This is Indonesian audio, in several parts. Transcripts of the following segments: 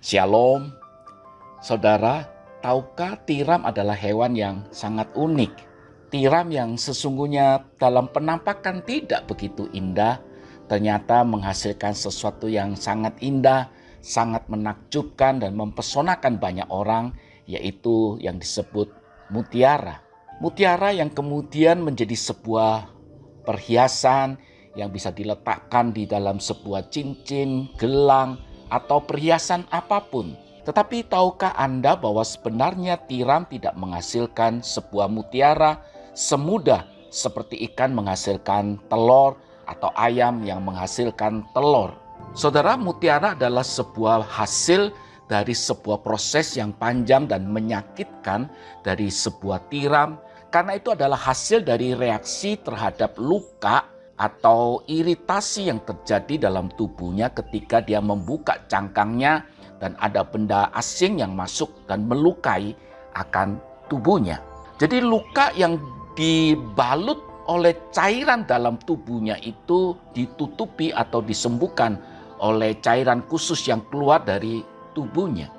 Shalom, saudara, tahukah tiram adalah hewan yang sangat unik? Tiram yang sesungguhnya dalam penampakan tidak begitu indah, ternyata menghasilkan sesuatu yang sangat indah, sangat menakjubkan dan mempesonakan banyak orang, yaitu yang disebut mutiara. Mutiara yang kemudian menjadi sebuah perhiasan yang bisa diletakkan di dalam sebuah cincin, gelang, atau perhiasan apapun. Tetapi tahukah Anda bahwa sebenarnya tiram tidak menghasilkan sebuah mutiara semudah seperti ikan menghasilkan telur atau ayam yang menghasilkan telur. Saudara, mutiara adalah sebuah hasil dari sebuah proses yang panjang dan menyakitkan dari sebuah tiram, karena itu adalah hasil dari reaksi terhadap luka atau iritasi yang terjadi dalam tubuhnya ketika dia membuka cangkangnya dan ada benda asing yang masuk dan melukai akan tubuhnya. Jadi luka yang dibalut oleh cairan dalam tubuhnya itu ditutupi atau disembuhkan oleh cairan khusus yang keluar dari tubuhnya.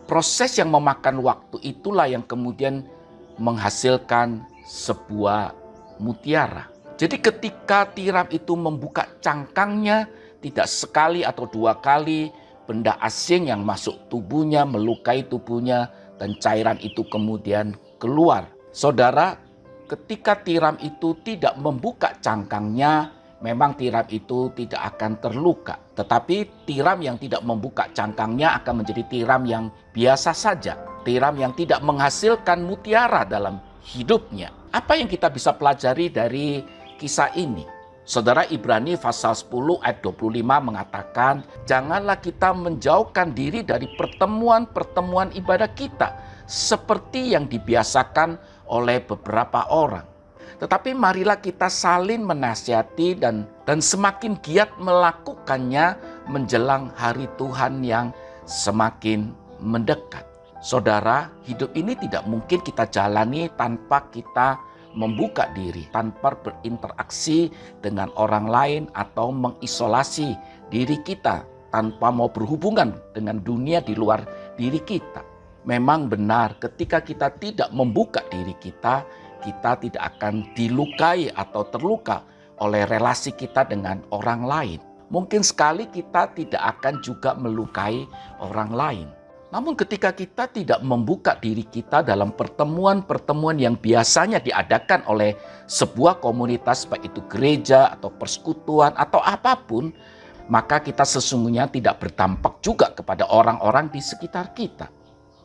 Proses yang memakan waktu itulah yang kemudian menghasilkan sebuah mutiara. Jadi ketika tiram itu membuka cangkangnya, tidak sekali atau dua kali benda asing yang masuk tubuhnya, melukai tubuhnya, dan cairan itu kemudian keluar. Saudara, ketika tiram itu tidak membuka cangkangnya, memang tiram itu tidak akan terluka. Tetapi tiram yang tidak membuka cangkangnya akan menjadi tiram yang biasa saja. Tiram yang tidak menghasilkan mutiara dalam hidupnya. Apa yang kita bisa pelajari dari kisah ini? Saudara, Ibrani pasal 10 ayat 25 mengatakan, janganlah kita menjauhkan diri dari pertemuan-pertemuan ibadah kita seperti yang dibiasakan oleh beberapa orang. Tetapi marilah kita saling menasihati dan semakin giat melakukannya menjelang hari Tuhan yang semakin mendekat. Saudara, hidup ini tidak mungkin kita jalani tanpa kita membuka diri, tanpa berinteraksi dengan orang lain atau mengisolasi diri kita, tanpa mau berhubungan dengan dunia di luar diri kita. Memang benar, ketika kita tidak membuka diri kita tidak akan dilukai atau terluka oleh relasi kita dengan orang lain. Mungkin sekali kita tidak akan juga melukai orang lain. Namun ketika kita tidak membuka diri kita dalam pertemuan-pertemuan yang biasanya diadakan oleh sebuah komunitas, baik itu gereja atau persekutuan atau apapun, maka kita sesungguhnya tidak berdampak juga kepada orang-orang di sekitar kita.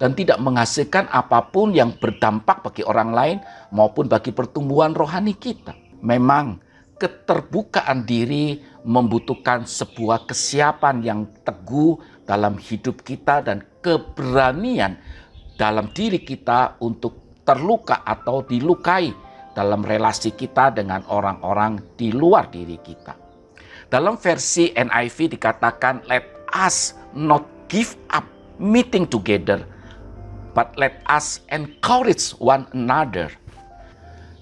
Dan tidak menghasilkan apapun yang berdampak bagi orang lain maupun bagi pertumbuhan rohani kita. Memang keterbukaan diri membutuhkan sebuah kesiapan yang teguh dalam hidup kita dan keberanian dalam diri kita untuk terluka atau dilukai dalam relasi kita dengan orang-orang di luar diri kita. Dalam versi NIV dikatakan, let us not give up meeting together, but let us encourage one another.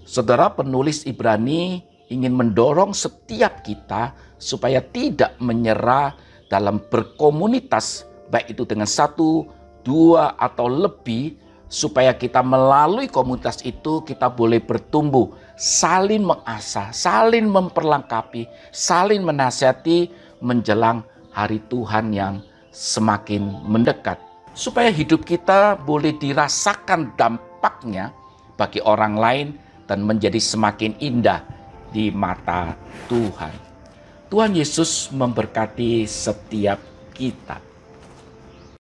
Saudara, penulis Ibrani ingin mendorong setiap kita supaya tidak menyerah dalam berkomunitas, baik itu dengan satu, dua, atau lebih, supaya kita melalui komunitas itu kita boleh bertumbuh, saling mengasah, saling memperlengkapi, saling menasihati menjelang hari Tuhan yang semakin mendekat. Supaya hidup kita boleh dirasakan dampaknya bagi orang lain dan menjadi semakin indah di mata Tuhan. Tuhan Yesus memberkati setiap kita.